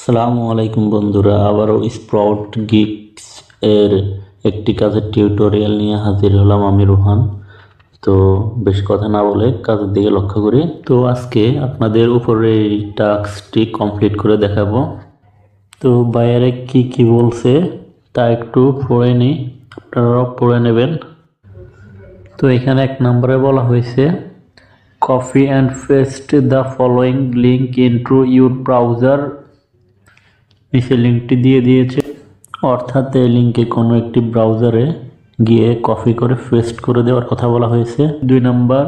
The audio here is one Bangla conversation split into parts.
আসসালামু আলাইকুম বন্ধুরা, আবারও স্প্রাউট গিকস এর একটি কাজের টিউটোরিয়াল নিয়ে হাজির হলাম আমি রোহান। তো বেশ কথা না বলে কাজের দিকে লক্ষ্য করি। তো আজকে আপনাদের উপরে এই টাস্কটি কমপ্লিট করে দেখাবো। তো বাইরে কি কি বলছে তা একটু পড়ে নিই, আপনারাও পড়ে নেবেন। তো এখানে 1 নম্বরে বলা হয়েছে copy and paste the following link into your browser. নিচে লিঙ্কটি দিয়ে দিয়েছে, অর্থাৎ এই লিঙ্কে কোনো একটি ব্রাউজারে গিয়ে কপি করে পেস্ট করে দেওয়ার কথা বলা হয়েছে। 2 নম্বর,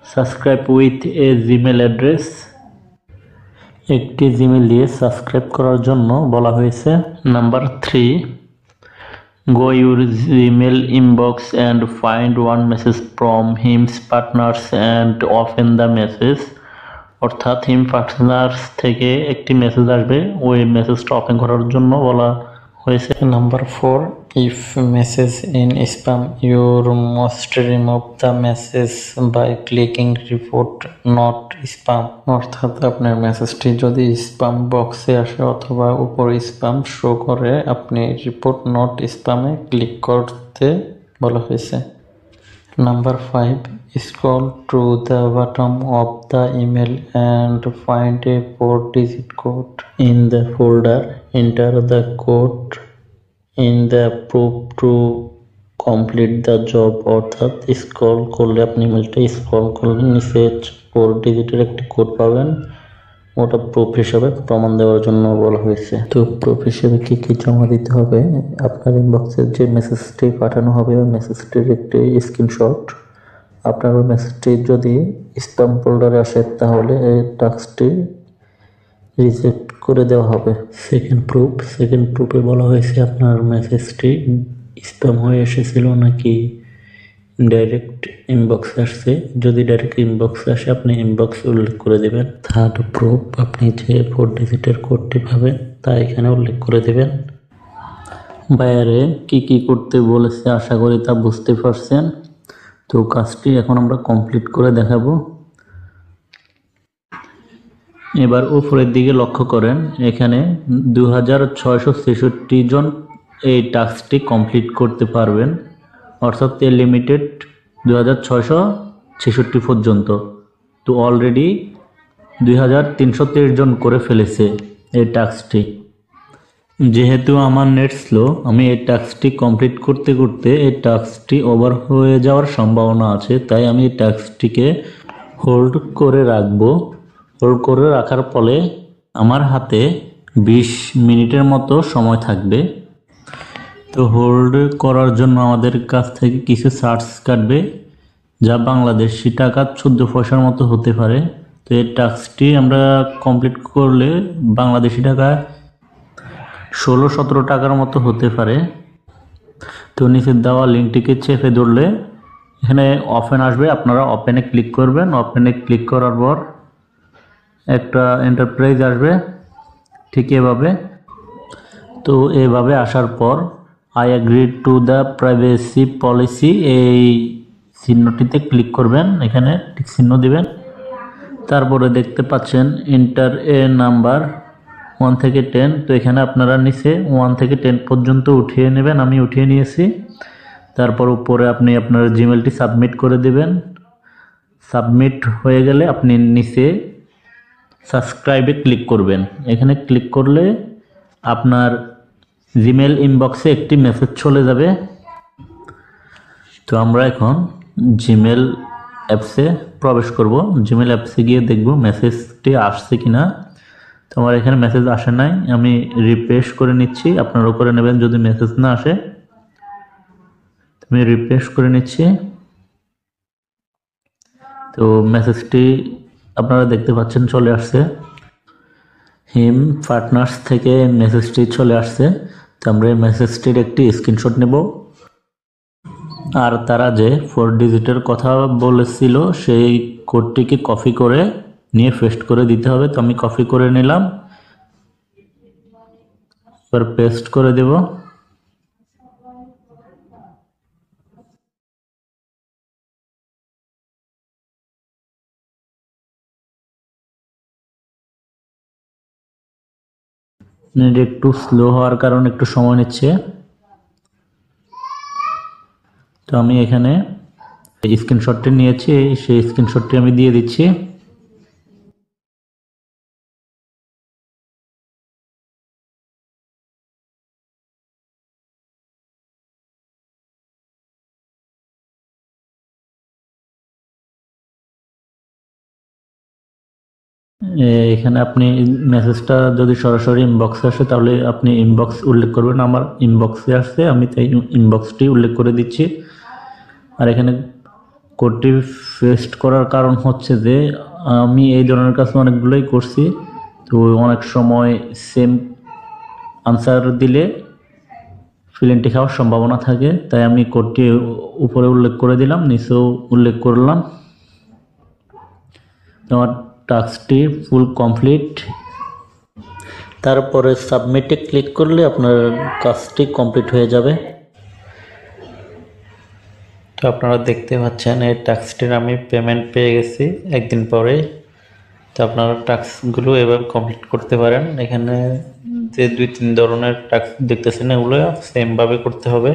subscribe with a Gmail address, একটি জিমেল দিয়ে সাবস্ক্রাইব করার জন্য বলা হয়েছে। Number 3, go your Gmail inbox and find one message from his partners and open the message, অর্থাৎ হিম পার্টনার্স থেকে একটি মেসেজ আসবে, ওই মেসেজটা ওপেন করার জন্য বলা হয়েছে। Number 4, if message in spam, you must remove the message by clicking report not spam, অর্থাৎ আপনার মেসেজটি যদি স্প্যাম বক্সে আসে অথবা উপর স্প্যাম শো করে আপনি রিপোর্ট নট স্প্যামে ক্লিক করতে বলা হয়েছে। Number 5, scroll to the bottom of the email and find a 4-digit code. In the folder, enter the code in the proof to complete the job, অর্থাৎ স্ক্রল করলে আপনি ইমেলটা স্ক্রল করলে নিচে 4 ডিজিটের একটি কোড পাবেন, ওটা প্রুফ হিসাবে প্রমাণ দেওয়ার জন্য বলা হয়েছে। তো প্রুফ হিসেবে কি কি জমা দিতে হবে, আপনার ইনবক্সে যে মেসেজটি পাঠানো হবে ওই মেসেজটির একটি স্ক্রিনশট, আপনার ওই মেসেজটি যদি স্প্যাম ফোল্ডারে আসে তাহলে এই টাস্কটি রিজেক্ট করে দেওয়া হবে। সেকেন্ড প্রুফে বলা হয়েছে আপনার মেসেজটি স্প্যাম হয়ে এসেছিল নাকি ডাইরেক্ট ইনবক্সে আসছে। যদি ডাইরেক্ট ইনবক্সে আসে আপনি ইনবক্সে উল্লেখ করে দেবেন। থার্ড প্রুফ, আপনি যে 4 ডিজিটের কোডটি পাবেন তা এখানে উল্লেখ করে দেবেন। বাইরে কি কি করতে বলেছে আশা করি তা বুঝতে পারছেন। তো কাজটি এখন আমরা কমপ্লিট করে দেখাবো। এবার উপরের দিকে লক্ষ্য করেন, এখানে 2666 জন এই টাস্কটি কমপ্লিট করতে পারবেন, অর্থাৎ এর লিমিটেড 2666 পর্যন্ত। তো অলরেডি 2323 জন করে ফেলেছে এই টাস্কটি। যেহেতু আমার নেট স্লো, আমি এই টাস্কটি কমপ্লিট করতে করতে এই টাস্কটি ওভার হয়ে যাওয়ার সম্ভাবনা আছে, তাই আমি এই টাস্কটিকে হোল্ড করে রাখবো। হোল্ড করে রাখার ফলে আমার হাতে 20 মিনিটের মতো সময় থাকবে। তো হোল্ড করার জন্য আমাদের কাছ থেকে কিছু চার্জ কাটবে, যা বাংলাদেশি টাকা 14 পয়সার মতো হতে পারে। তো এই টাস্কটি আমরা কমপ্লিট করলে বাংলাদেশি টাকা 16-17 টাকার মতো হতে পারে। তো নিচে দেওয়া লিঙ্কটিকে চেপে ধরলে এখানে ওপেন আসবে, আপনারা ওপেনে ক্লিক করবেন। ওপেনে ক্লিক করার পর একটা এন্টারপ্রাইজ আসবে, ঠিক এভাবে। তো এভাবে আসার পর I agree to the privacy policy এই চিহ্নটিতে ক্লিক করবেন, এখানে ঠিক চিহ্ন দিবেন। তারপরে দেখতে পাচ্ছেন এন্টার এ নাম্বার 1 থেকে 10। তো এখানে আপনারা নিচে 1 থেকে 10 পর্যন্ত উঠিয়ে নেবেন, আমি উঠিয়ে নিয়েছি। তারপর উপরে আপনি আপনার জিমেলটি সাবমিট করে দিবেন। সাবমিট হয়ে গেলে আপনি নিচে সাবস্ক্রাইবে ক্লিক করবেন। এখানে ক্লিক করলে আপনার জিমেল ইনবক্সে একটি মেসেজ চলে যাবে। তো আমরা এখন জিমেল অ্যাপসে প্রবেশ করব। জিমেল অ্যাপসে গিয়ে দেখব মেসেজটি আসছে কিনা। তো আমার এখানে মেসেজ আসে নাই, আমি রিফ্রেশ করে নিচ্ছি, আপনারাও করে নেবেন যদি মেসেজ না আসে। আমি রিফ্রেশ করে নিচ্ছি। তো মেসেজটি আপনারা দেখতে পাচ্ছেন চলে আসছে, হিম পার্টনার্স থেকে মেসেজটি চলে আসছে। তো আমরা এই মেসেজটির একটি স্ক্রিনশট নেব, আর তারা যে 4 ডিজিটের কথা বলেছিল সেই কোডটিকে কপি করে নিয়ে পেস্ট করে দিতে হবে। তো আমি কপি করে নিলাম, এবার পেস্ট করে দেব। নেট একটু স্লো হওয়ার কারণে একটু সময় নিচ্ছে। তো আমি এখানে স্ক্রিনশটটি নিয়েছি, সেই স্ক্রিনশটটি আমি দিয়ে দিচ্ছি। এখানে আপনি মেসেজটা যদি সরাসরি ইনবক্সে আসে তাহলে আপনি ইনবক্স উল্লেখ করবেন। আমার ইনবক্সে আসছে, আমি তাই ইনবক্সটি উল্লেখ করে দিচ্ছি। আর এখানে কোডটি পেস্ট করার কারণ হচ্ছে যে আমি এই ধরনের কাজ অনেকগুলোই করছি, তো অনেক সময় সেম আনসার দিলে ফিলেনটি খাওয়ার সম্ভাবনা থাকে, তাই আমি কোডটি উপরে উল্লেখ করে দিলাম, নিচেও উল্লেখ করলাম। আমার টাস্কটি ফুল কমপ্লিট। তারপরে সাবমিটে ক্লিক করলে আপনার কাজটি কমপ্লিট হয়ে যাবে। তো আপনারা দেখতে পাচ্ছেন এই টাস্কটির আমি পেমেন্ট পেয়ে গেছি একদিন পরে। তো আপনারা টাস্কগুলো এভাবে কমপ্লিট করতে পারেন। এখানে যে 2-3 ধরনের টাস্ক দেখতেছেন এগুলো সেমভাবে করতে হবে।